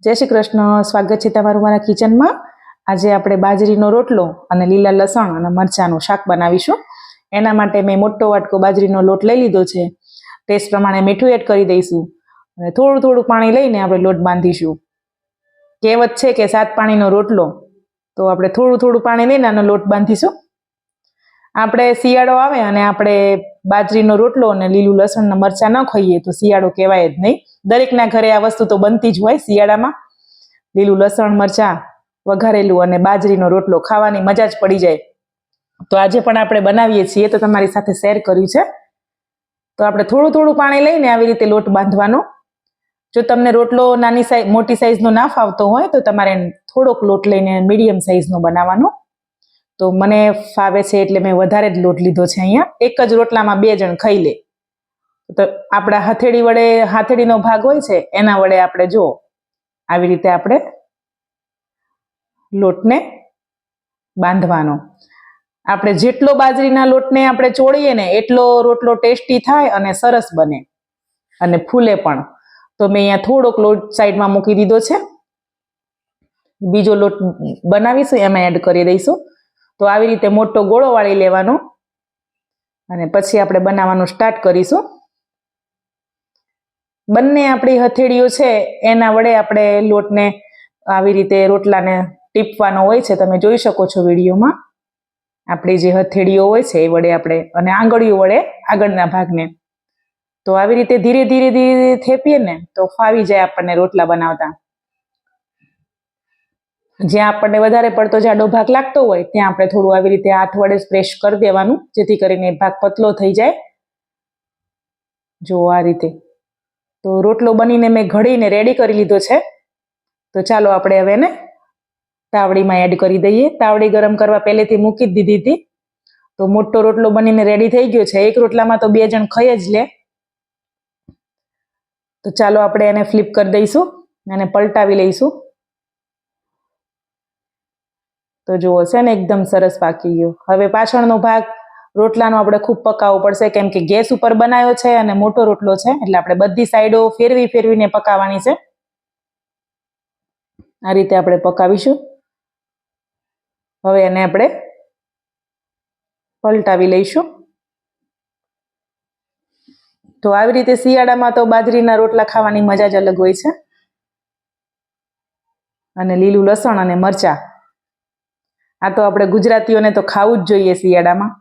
જય શ્રી કૃષ્ણ, સ્વાગત છે તમારું મારા કિચનમાં। આજે આપણે બાજરીનો રોટલો અને લીલા લસણ અને મરચાંનું શાક બનાવીશું। એના માટે મેં મોટો વાટકો બાજરીનો લોટ લઈ લીધો છે। ટેસ્ટ પ્રમાણે મીઠું એડ કરી દઈશું અને થોડું થોડું પાણી લઈને આપણે લોટ બાંધીશું। કહેવત છે કે 7 પાણીનો રોટલો, તો આપણે થોડું થોડું પાણી લઈને આનો લોટ બાંધીશું। આપણે શિયાળો આવે અને આપણે બાજરીનો રોટલો અને લીલું લસણ ને મરચાં ન ખાઈએ તો શિયાળો કહેવાય જ નહીં। દરેકના ઘરે આ વસ્તુ તો બનતી જ હોય શિયાળામાં। લીલું લસણ મરચાં વઘારેલું અને બાજરીનો રોટલો ખાવાની મજા જ પડી જાય। તો આજે પણ આપણે બનાવીએ છીએ તો તમારી સાથે શેર કર્યું છે। તો આપણે થોડું થોડું પાણી લઈને આવી રીતે લોટ બાંધવાનો। જો તમને રોટલો નાની સાઈઝ મોટી સાઈઝનો ના ફાવતો હોય તો તમારે થોડોક લોટ લઈને મીડિયમ સાઈઝનો બનાવવાનો। તો મને ફાવે છે એટલે મેં વધારે જ લોટ લીધો છે। અહીંયા એક જ રોટલામાં 2 જણ ખાઈ લે। તો આપણા હથેળી વડે, હાથેળીનો ભાગ હોય છે એના વડે આપણે જો આવી રીતે આપણે લોટને બાંધવાનો। આપણે જેટલો બાજરીના લોટને આપણે ચોળીએ ને એટલો રોટલો ટેસ્ટી થાય અને સરસ બને અને ફૂલે પણ। તો મેં અહીંયા થોડોક લોટ સાઈડમાં મૂકી દીધો છે। બીજો લોટ બનાવીશું એમાં એડ કરી દઈશું। તો આવી રીતે મોટો ગોળો વાળી લેવાનો અને પછી આપણે બનાવવાનું સ્ટાર્ટ કરીશું। બંને આપણી હથેળીઓ છે એના વડે આપણે લોટને આવી રીતે રોટલાને ટીપવાનો હોય છે। તમે જોઈ શકો છો વિડીયોમાં। આપણી જે હથેળીઓ હોય છે એ વડે આપણે અને આંગળીઓ વડે આગળના ભાગને, તો આવી રીતે ધીરે ધીરે ધીરે થેપીએ ને તો ફાવી જાય આપણને રોટલા બનાવતા। જ્યાં આપણને વધારે પડતો જાડો ભાગ લાગતો હોય ત્યાં આપણે થોડું આવી રીતે હાથ વડે પ્રેસ કરી દેવાનું, જેથી કરીને ભાગ પતલો થઈ જાય। જો આ રીતે તો રોટલો બનીને મેં ઘડીને રેડી કરી લીધો છે। તો ચાલો આપણે હવે એને તાવડીમાં એડ કરી દઈએ। તાવડી ગરમ કરવા પહેલેથી મૂકી જ દીધી હતી। તો મોટો રોટલો બનીને રેડી થઈ ગયો છે। એક રોટલામાં તો 2 જણ ખાઈ જ લે। તો ચાલો આપણે એને ફ્લિપ કરી દઈશું અને પલટાવી લઈશું। તો જુઓ છે ને એકદમ સરસ પાકી ગયો। હવે પાછળનો ભાગ રોટલાનો આપણે ખૂબ પકાવવો પડશે, કેમ કે ગેસ ઉપર બનાવ્યો છે અને મોટો રોટલો છે એટલે આપણે બધી સાઈડો ફેરવી ફેરવીને પકાવવાની છે। આ રીતે આપણે પકાવીશું। હવે એને આપણે પલટાવી લઈશું। તો આવી રીતે શિયાળામાં તો બાજરીના રોટલા ખાવાની મજા જ અલગ હોય છે। અને લીલું લસણ અને મરચાં, આ તો આપણે ગુજરાતીઓને તો ખાવું જ જોઈએ શિયાળામાં।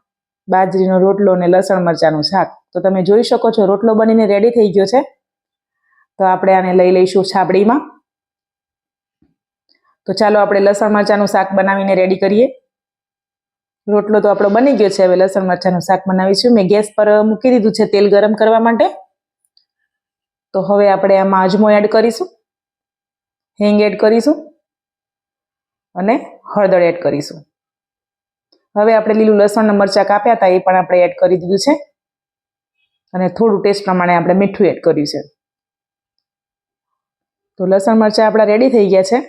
બાજરીનો રોટલો અને લસણ મરચાંનું શાક। તો તમે જોઈ શકો છો રોટલો બનીને રેડી થઈ ગયો છે। તો આપણે આને લઈ લઈશું છાબડીમાં। તો ચાલો આપણે લસણ મરચાંનું શાક બનાવીને રેડી કરીએ। રોટલો તો આપણો બની ગયો છે। હવે લસણ મરચાંનું શાક બનાવીશું। મેં ગેસ પર મૂકી દીધું છે તેલ ગરમ કરવા માટે। તો હવે આપણે આમાં અજમો એડ કરીશું, હિંગ એડ કરીશું અને હળદર એડ કરીશું। હવે આપણે લીલું લસણ અને મરચાં કાપ્યા હતા એ પણ આપણે એડ કરી દીધું છે અને થોડું ટેસ્ટ પ્રમાણે આપણે મીઠું એડ કર્યું છે। તો લસણ મરચાં આપણા રેડી થઈ ગયા છે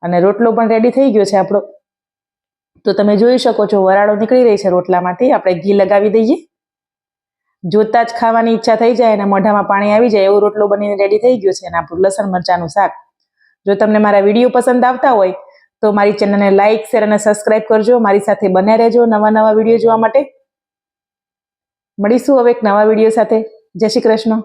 અને રોટલો પણ રેડી થઈ ગયો છે આપણો। તો તમે જોઈ શકો છો વરાળો નીકળી રહી છે રોટલામાંથી। આપણે ઘી લગાવી દઈએ। જોતા જ ખાવાની ઈચ્છા થઈ જાય અને મોઢામાં પાણી આવી જાય એવો રોટલો બનીને રેડી થઈ ગયો છે અને આપણું લસણ મરચાંનું શાક। જો તમને મારા વિડીયો પસંદ આવતા હોય તો મારી ચેનલને લાઇક, શેર અને સબસ્ક્રાઇબ કરજો। મારી સાથે બન્યા રહેજો નવા નવા વિડીયો જોવા માટે। મળીશું હવે એક નવા વિડીયો સાથે। જય શ્રી કૃષ્ણ।